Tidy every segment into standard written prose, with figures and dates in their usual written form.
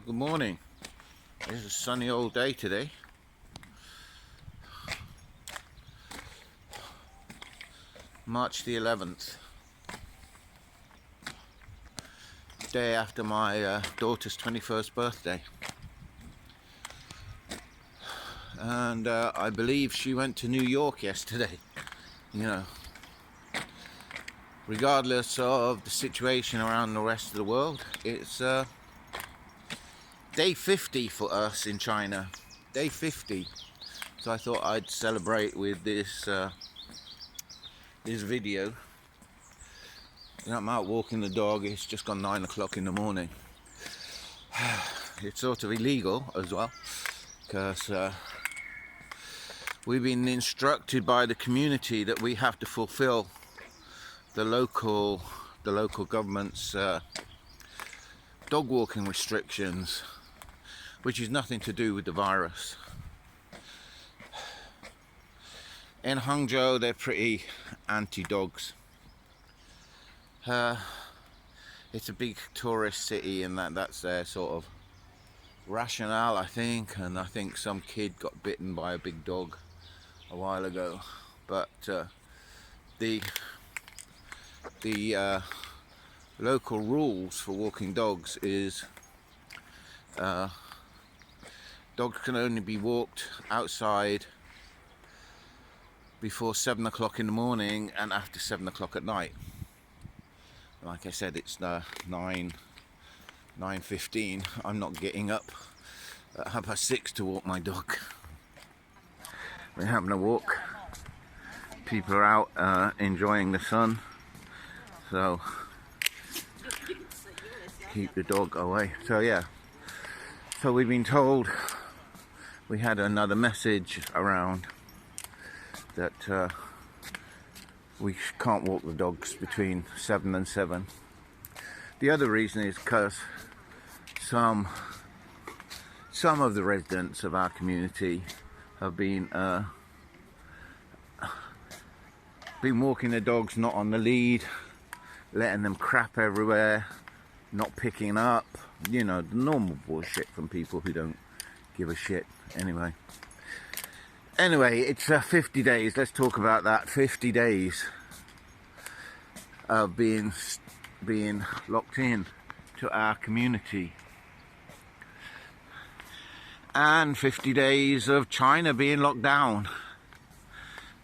Good morning. It's a sunny old day today. March the 11th. Day after my daughter's 21st birthday. And I believe she went to New York yesterday. You know, regardless of the situation around the rest of the world, it's day 50 for us in China. Day 50. So I thought I'd celebrate with this this video. You know, I'm out walking the dog. It's just gone 9 o'clock in the morning. It's sort of illegal as well, because we've been instructed by the community that we have to fulfill the local government's dog walking restrictions, which is nothing to do with the virus. In Hangzhou, they're pretty anti-dogs. It's a big tourist city, and that's their sort of rationale, I think. And I think some kid got bitten by a big dog a while ago. But the local rules for walking dogs is dogs can only be walked outside before 7 o'clock in the morning and after 7 o'clock at night. Like I said, it's 9:15. I'm not getting up at 6:30 to walk my dog. We're having a walk. People are out enjoying the sun, so keep the dog away. So yeah, so we've been told, we had another message around that we can't walk the dogs between 7 and 7. The other reason is because some of the residents of our community have been walking their dogs not on the lead, letting them crap everywhere, not picking up, you know, the normal bullshit from people who don't give a shit. Anyway, it's 50 days. Let's talk about that. 50 days of being locked in to our community, and 50 days of China being locked down.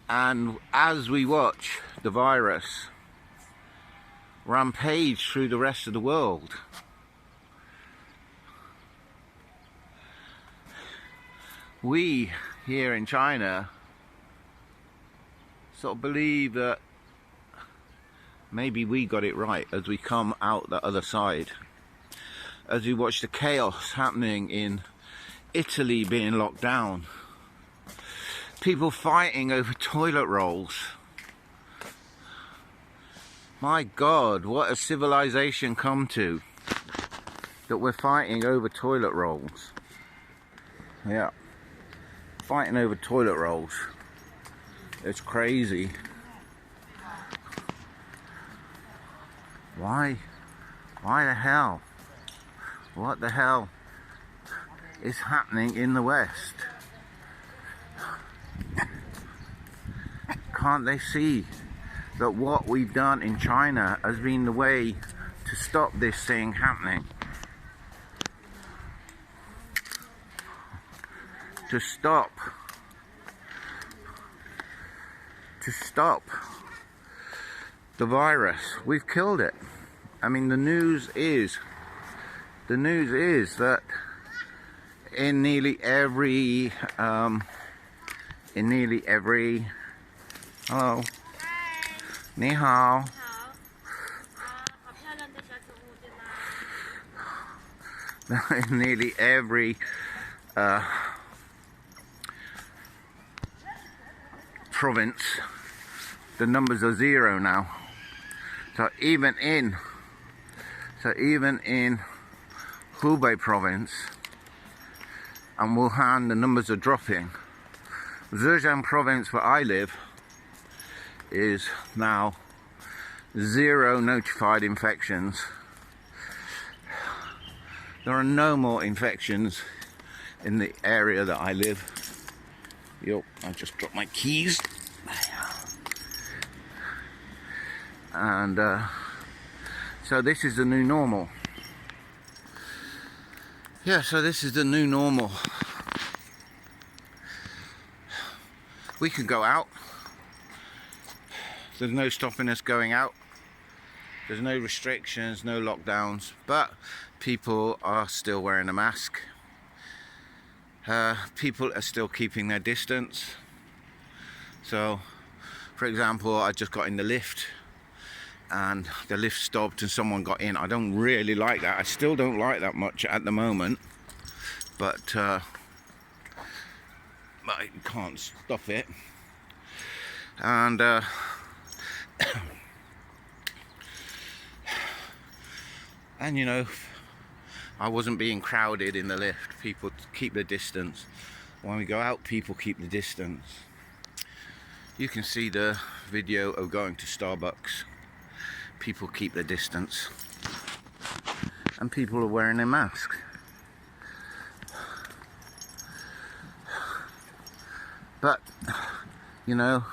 And as we watch the virus rampage through the rest of the world, we here in China sort of believe that maybe we got it right as we come out the other side. As we watch the chaos happening in Italy being locked down, people fighting over toilet rolls. My God, what has civilization come to, that we're fighting over toilet rolls? Yeah, fighting over toilet rolls. It's crazy. Why the hell? What the hell is happening in the West? Can't they see that what we've done in China has been the way to stop this thing happening? To stop the virus. We've killed it. I mean, the news is that in nearly every hello, ni hao, in nearly every province, the numbers are 0 now. So even in Hubei province and Wuhan, the numbers are dropping. Zhejiang province, where I live, is now 0 notified infections. There are no more infections in the area that I live. Yup, I just dropped my keys. And so this is the new normal. Yeah, so this is the new normal. We can go out. There's no stopping us going out. There's no restrictions, no lockdowns, but people are still wearing a mask. People are still keeping their distance. So, for example, I just got in the lift and the lift stopped and someone got in. I don't really like that. I still don't like that much at the moment, but I can't stop it. And and you know, I wasn't being crowded in the lift. People keep the distance. When we go out, people keep the distance. You can see the video of going to Starbucks. People keep the distance. And people are wearing their masks. But, you know,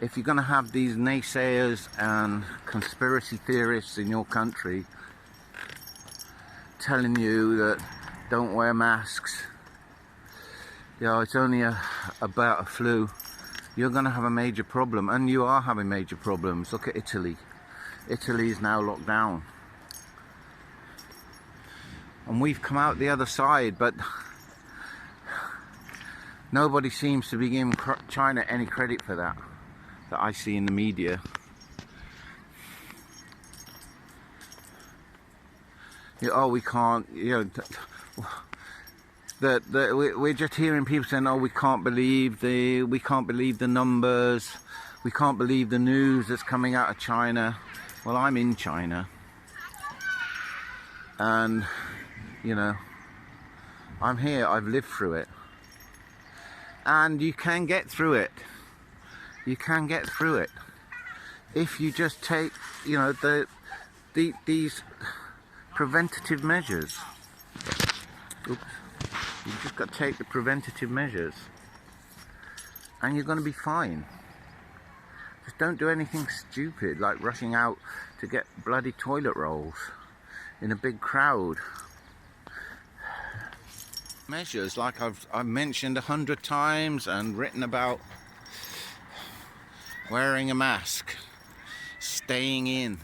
if you're going to have these naysayers and conspiracy theorists in your country telling you that don't wear masks, you know, it's only about a flu, you're going to have a major problem. And you are having major problems. Look at Italy. Italy is now locked down. And we've come out the other side, but nobody seems to be giving China any credit for that I see in the media. Oh, we can't, you know, we're just hearing people saying, oh, we can't believe the numbers, we can't believe the news that's coming out of China. Well, I'm in China, and you know, I'm here, I've lived through it, and you can get through it. You can get through it if you just take, you know, these preventative measures. Oops. You just got to take the preventative measures and you're going to be fine. Just don't do anything stupid like rushing out to get bloody toilet rolls in a big crowd. Measures like I've mentioned 100 times and written about: wearing a mask, staying in,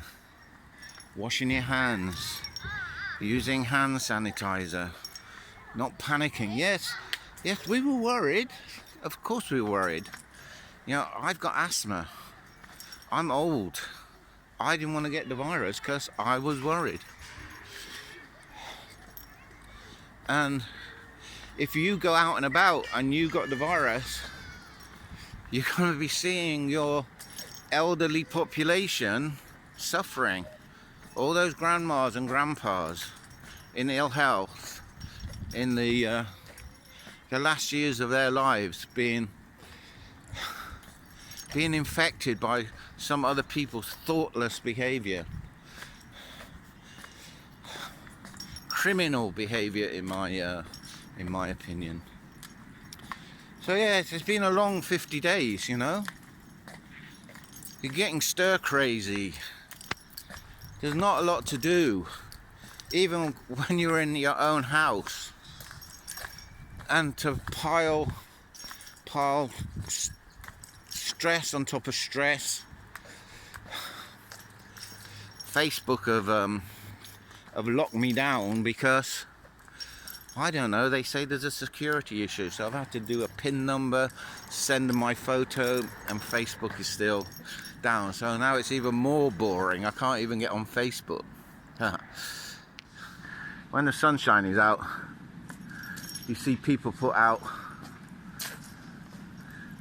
washing your hands, using hand sanitizer, not panicking. Yes, we were worried. Of course we were worried. You know, I've got asthma. I'm old. I didn't want to get the virus because I was worried. And if you go out and about and you got the virus, you're going to be seeing your elderly population suffering. All those grandmas and grandpas in ill health, in the last years of their lives, being infected by some other people's thoughtless behavior, criminal behavior, in my opinion. So yeah, it's been a long 50 days, you know. You're getting stir crazy. There's not a lot to do, even when you're in your own house. And to pile stress on top of stress. Facebook have locked me down because, I don't know, they say there's a security issue, so I've had to do a PIN number, send them my photo, and Facebook is still down. So now it's even more boring. I can't even get on Facebook. When the sunshine is out, you see people put out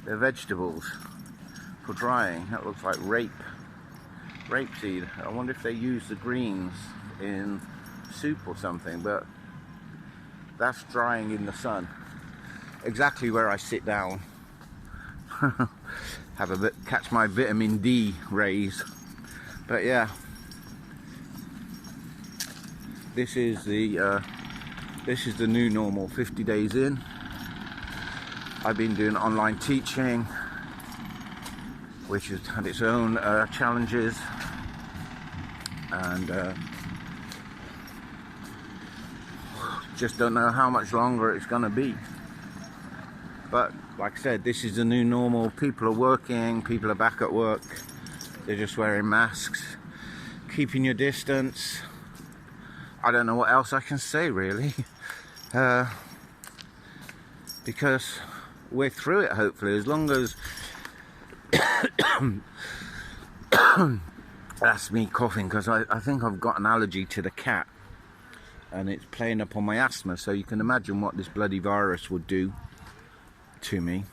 their vegetables for drying. That looks like rapeseed. I wonder if they use the greens in soup or something, but that's drying in the sun, exactly where I sit down. Have a bit, catch my vitamin D rays. But yeah, this is the new normal. 50 days in, I've been doing online teaching, which has had its own challenges, and just don't know how much longer it's going to be. But like I said, this is the new normal. People are working, people are back at work, they're just wearing masks, keeping your distance. I don't know what else I can say really, because we're through it hopefully, as long as that's me coughing, because I think I've got an allergy to the cat and it's playing up on my asthma, so you can imagine what this bloody virus would do to me.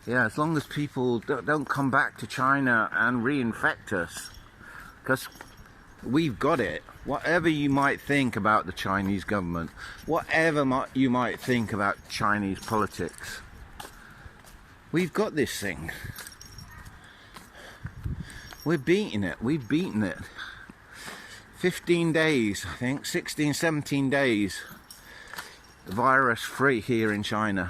Yeah, as long as people don't come back to China and reinfect us, because we've got it. Whatever you might think about the Chinese government, whatever you might think about Chinese politics, we've got this thing. We're beating it. We've beaten it. 15 days, I think, 16, 17 days, virus free here in China.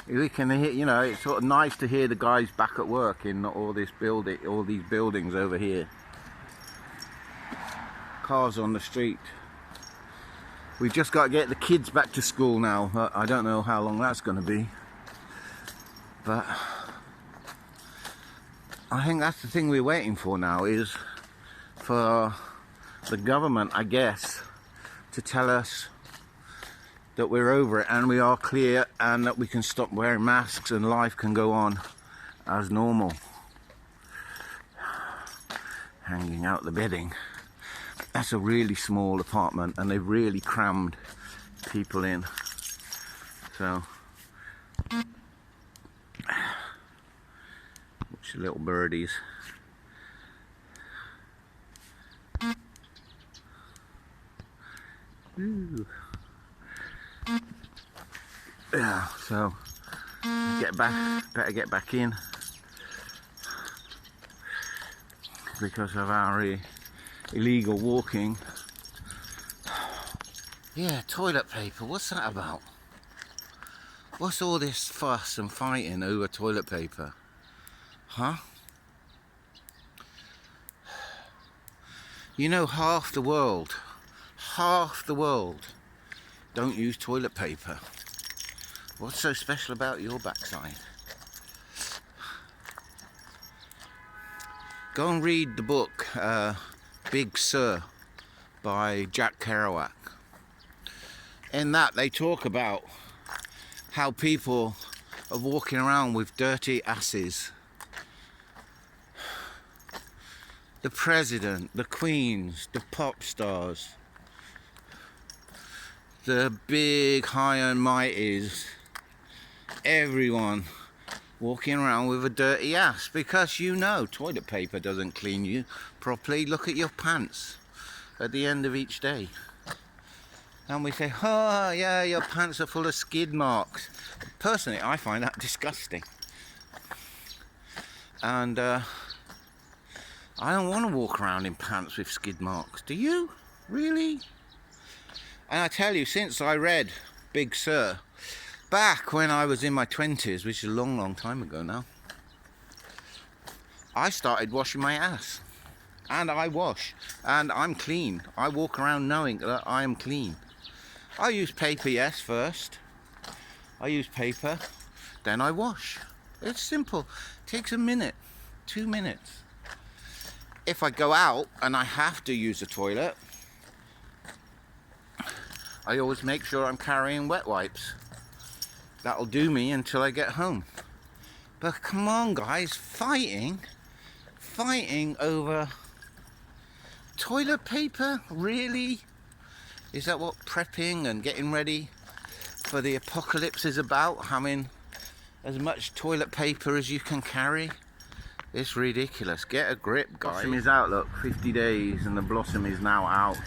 We can hear, you know, it's sort of nice to hear the guys back at work in all these buildings over here. Cars on the street. We've just got to get the kids back to school now. I don't know how long that's going to be, but I think that's the thing we're waiting for now, is for the government, I guess, to tell us that we're over it and we are clear and that we can stop wearing masks and life can go on as normal. Hanging out the bedding. That's a really small apartment and they've really crammed people in. So, watch the little birdies. Ooh. Yeah, so better get back in because of our illegal walking. Yeah, toilet paper, what's that about? What's all this fuss and fighting over toilet paper? Huh? You know, half the world don't use toilet paper. What's so special about your backside? Go and read the book Big Sur by Jack Kerouac. In that they talk about how people are walking around with dirty asses. The president, the queens, the pop stars, the big high and mighties, everyone walking around with a dirty ass, because you know toilet paper doesn't clean you properly. Look at your pants at the end of each day. And we say, oh yeah, your pants are full of skid marks. Personally, I find that disgusting. And I don't want to walk around in pants with skid marks. Do you? Really? And I tell you, since I read Big Sur, back when I was in my 20s, which is a long, long time ago now, I started washing my ass. And I wash. And I'm clean. I walk around knowing that I am clean. I use paper, yes, first. I use paper, then I wash. It's simple. It takes a minute, 2 minutes. If I go out and I have to use the toilet, I always make sure I'm carrying wet wipes. That'll do me until I get home. But come on guys, fighting over toilet paper, really? Is that what prepping and getting ready for the apocalypse is about? Having as much toilet paper as you can carry? It's ridiculous. Get a grip, guys. Blossom is out, look, 50 days and the blossom is now out.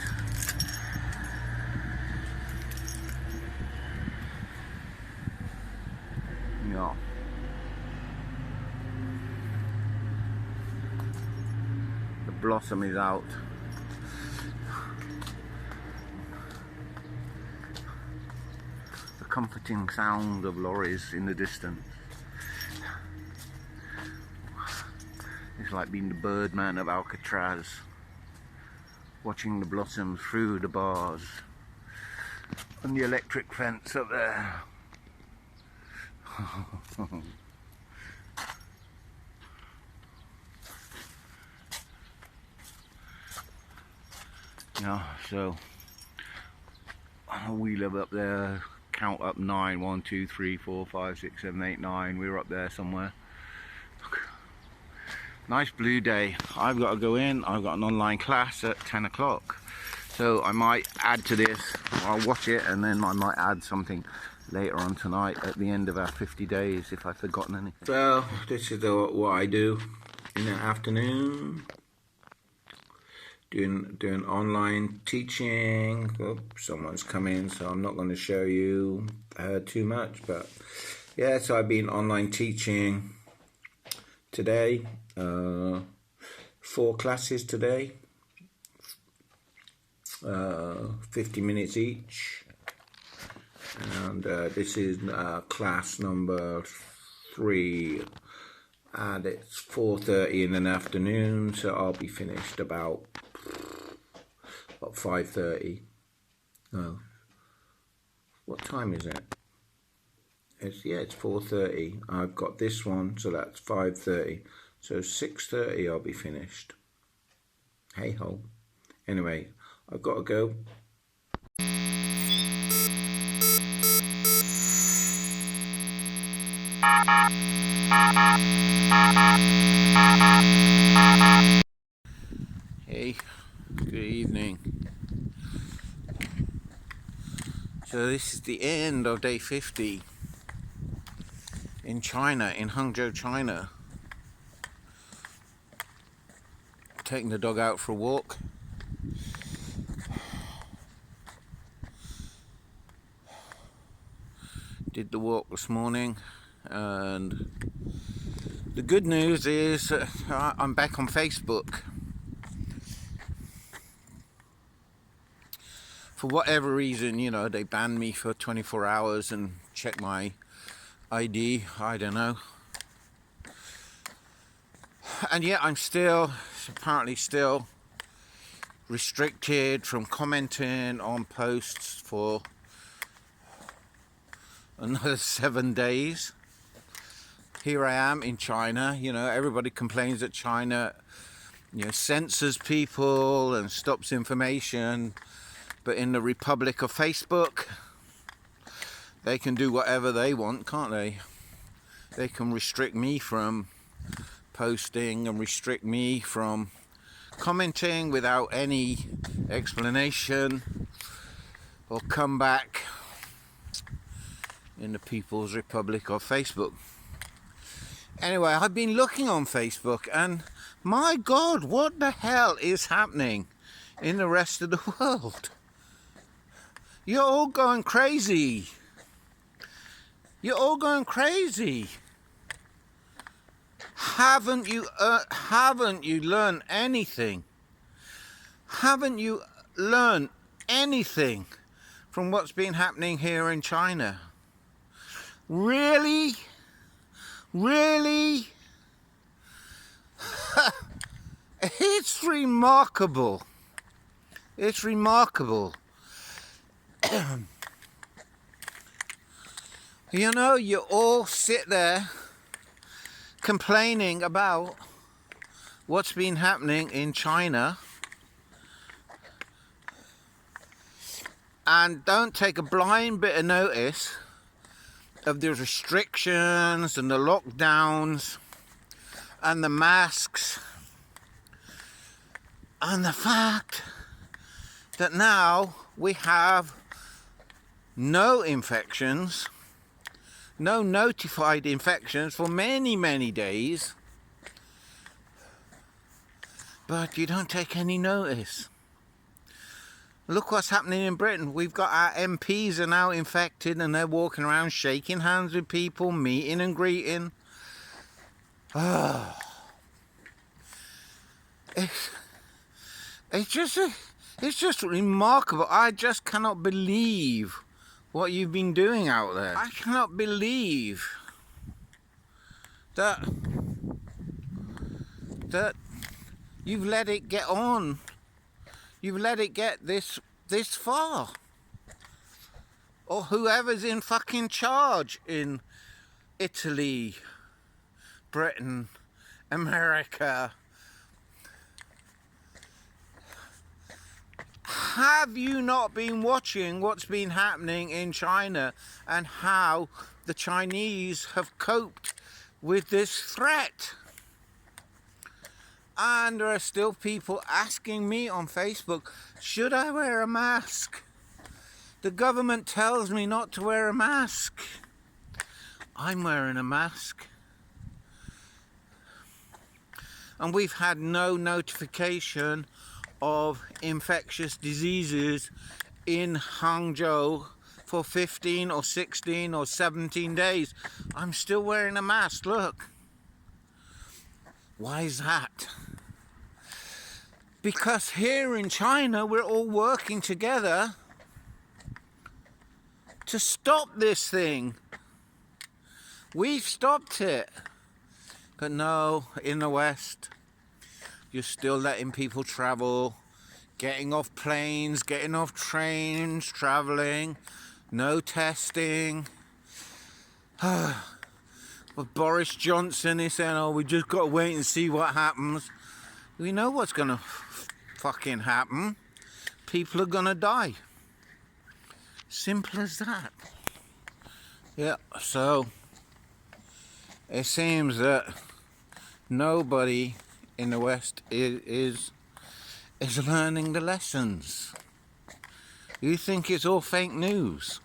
Yeah. The blossom is out. The comforting sound of lorries in the distance. It's like being the Birdman of Alcatraz, watching the blossoms through the bars and the electric fence up there. Yeah, so we live up there. Count up 9. 1, 2, 3, 4, 5, 6, 7, 8, 9. We're up there somewhere. Nice blue day. I've got to go in. I've got an online class at 10 o'clock. So I might add to this. I'll watch it and then I might add something later on tonight at the end of our 50 days if I've forgotten anything. So this is what I do in the afternoon. Doing online teaching. Oops, someone's come in, so I'm not going to show you too much. But yeah, so I've been online teaching today. 4 classes today, 50 minutes each, and this is class number 3, and it's 4:30 in the afternoon, so I'll be finished about 5:30. Oh, what time is it? It's 4:30. I've got this one, so that's 5:30. So 6:30 I'll be finished. Hey ho. Anyway, I've got to go. Hey, good evening. So this is the end of day 50 in China, in Hangzhou, China. Taking the dog out for a walk. Did the walk this morning, and the good news is I'm back on Facebook. For whatever reason, you know, they banned me for 24 hours and checked my ID, I don't know. And yet I'm apparently still restricted from commenting on posts for another 7 days. Here I am in China. You know, everybody complains that China, you know, censors people and stops information. But in the Republic of Facebook, they can do whatever they want, can't they? They can restrict me from posting and restrict me from commenting without any explanation, or come back in the People's Republic of Facebook. Anyway, I've been looking on Facebook, and my God, what the hell is happening in the rest of the world? You're all going crazy. You're all going crazy. Haven't you learned anything? Haven't you learned anything from what's been happening here in China? Really? Really? It's remarkable. It's remarkable. You know, you all sit there complaining about what's been happening in China and don't take a blind bit of notice of the restrictions and the lockdowns and the masks and the fact that now we have no infections, no notified infections for many, many days, but you don't take any notice. Look what's happening in Britain. We've got our MPs are now infected and they're walking around shaking hands with people, meeting and greeting. Oh. It's just remarkable. I just cannot believe what you've been doing out there. I cannot believe that you've let it get on. You've let it get this far. Or whoever's in fucking charge in Italy, Britain, America. Have you not been watching what's been happening in China and how the Chinese have coped with this threat? And there are still people asking me on Facebook, should I wear a mask? The government tells me not to wear a mask. I'm wearing a mask. And we've had no notification of infectious diseases in Hangzhou for 15 or 16 or 17 days. I'm still wearing a mask, look. Why is that? Because here in China we're all working together to stop this thing. We've stopped it. But no, in the West, you're still letting people travel, getting off planes, getting off trains, travelling, no testing. But Boris Johnson is saying, oh, we just got to wait and see what happens. We know what's going to fucking happen. People are going to die. Simple as that. Yeah, so it seems that nobody in the West is learning the lessons. You think it's all fake news?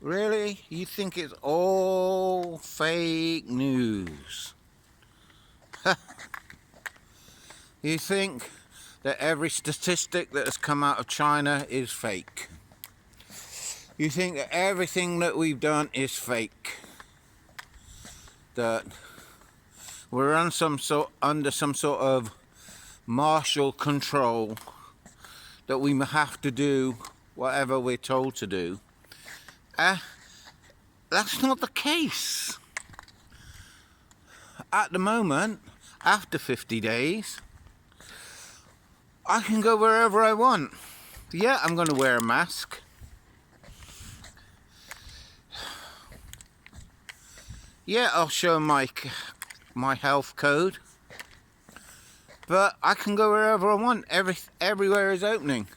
Really? You think it's all fake news? You think that every statistic that has come out of China is fake? You think that everything that we've done is fake? That we're under some sort of martial control, that we have to do whatever we're told to do? That's not the case. At the moment, after 50 days, I can go wherever I want. Yeah, I'm going to wear a mask. Yeah, I'll show my health code. But I can go wherever I want. Everywhere is opening.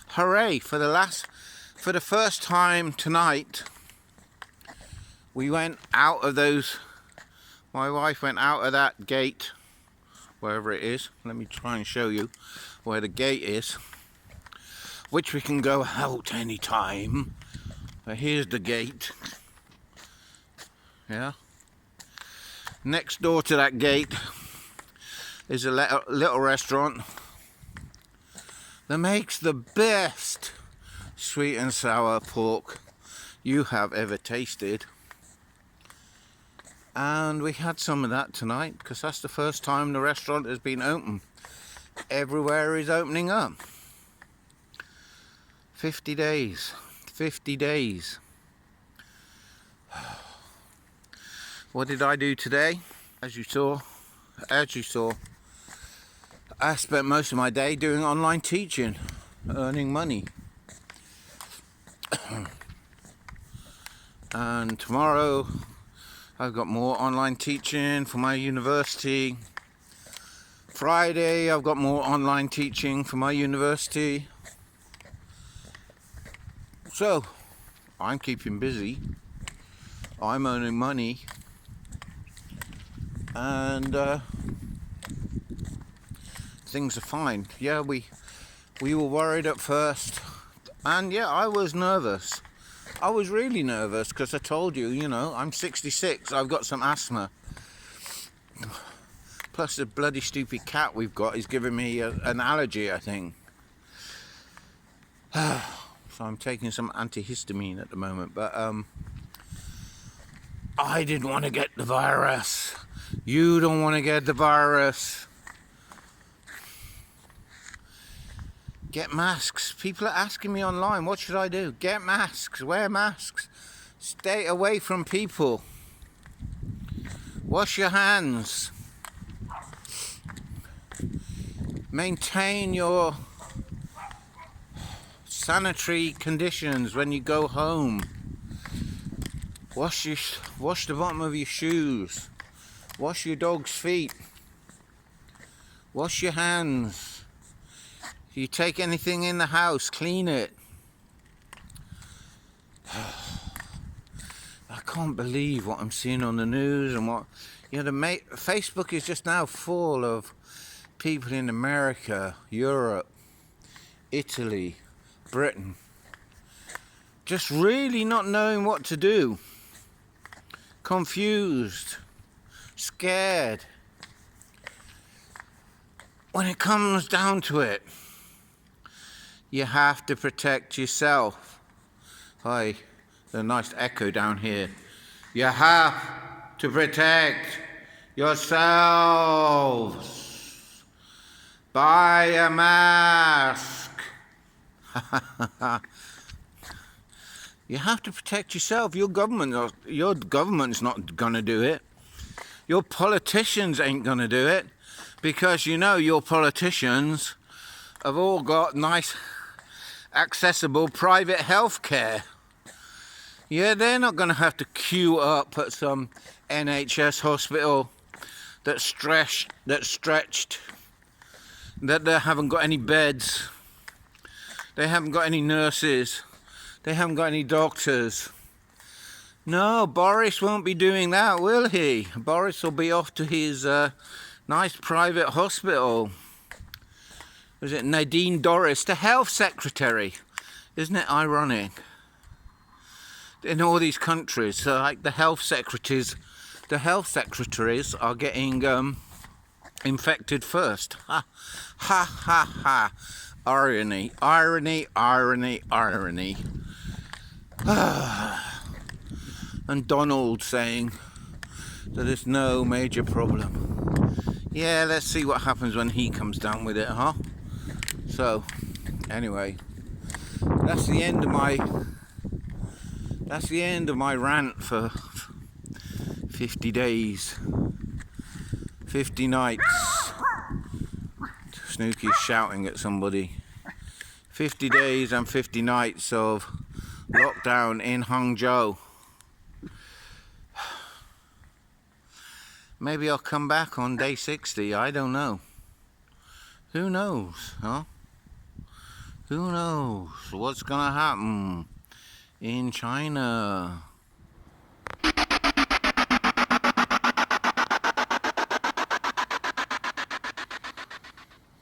Hooray! For the first time tonight, we went out of those. My wife went out of that gate, wherever it is. Let me try and show you where the gate is, which we can go out any time. But here's the gate. Yeah. Next door to that gate is a little restaurant that makes the best sweet and sour pork you have ever tasted. And we had some of that tonight because that's the first time the restaurant has been open. Everywhere is opening up. 50 days. 50 days. What did I do today? As you saw, I spent most of my day doing online teaching, earning money. And tomorrow I've got more online teaching for my university. Friday I've got more online teaching for my university. So I'm keeping busy. I'm earning money. And things are fine. Yeah, we were worried at first. And yeah, I was nervous. I was really nervous because I told you, I'm 66, I've got some asthma. Plus the bloody stupid cat we've got is giving me an allergy, I think. So I'm taking some antihistamine at the moment, but I didn't want to get the virus. You don't want to get the virus. Get masks. People are asking me online, what should I do? Get masks, wear masks. Stay away from people. Wash your hands. Maintain your sanitary conditions when you go home. Wash the bottom of your shoes. Wash your dog's feet. Wash your hands. If you take anything in the house, clean it. I can't believe what I'm seeing on the news and what, you know, Facebook is just now full of people in America, Europe, Italy, Britain, just really not knowing what to do, confused, scared. When it comes down to it, you have to protect yourself. Hi, there's a nice echo down here. You have to protect yourselves. Buy a mask. You have to protect yourself. Your government's not gonna do it. Your politicians ain't gonna do it, because you know your politicians have all got nice, accessible private health care. Yeah, they're not gonna have to queue up at some NHS hospital that's stretched, that they haven't got any beds, they haven't got any nurses, they haven't got any doctors. No, Boris won't be doing that, will he? Boris will be off to his nice private hospital. Was it Nadine Dorries, the health secretary? Isn't it ironic? In all these countries, like the health secretaries are getting infected first. Ha ha ha ha. Irony, irony, irony, irony. And Donald saying that there's no major problem. Yeah, let's see what happens when he comes down with it, huh? So, anyway, that's the end of my rant for 50 days, 50 nights. Snooky's shouting at somebody. 50 days and 50 nights of lockdown in Hangzhou. Maybe I'll come back on day 60, I don't know. Who knows, huh? Who knows what's gonna happen in China?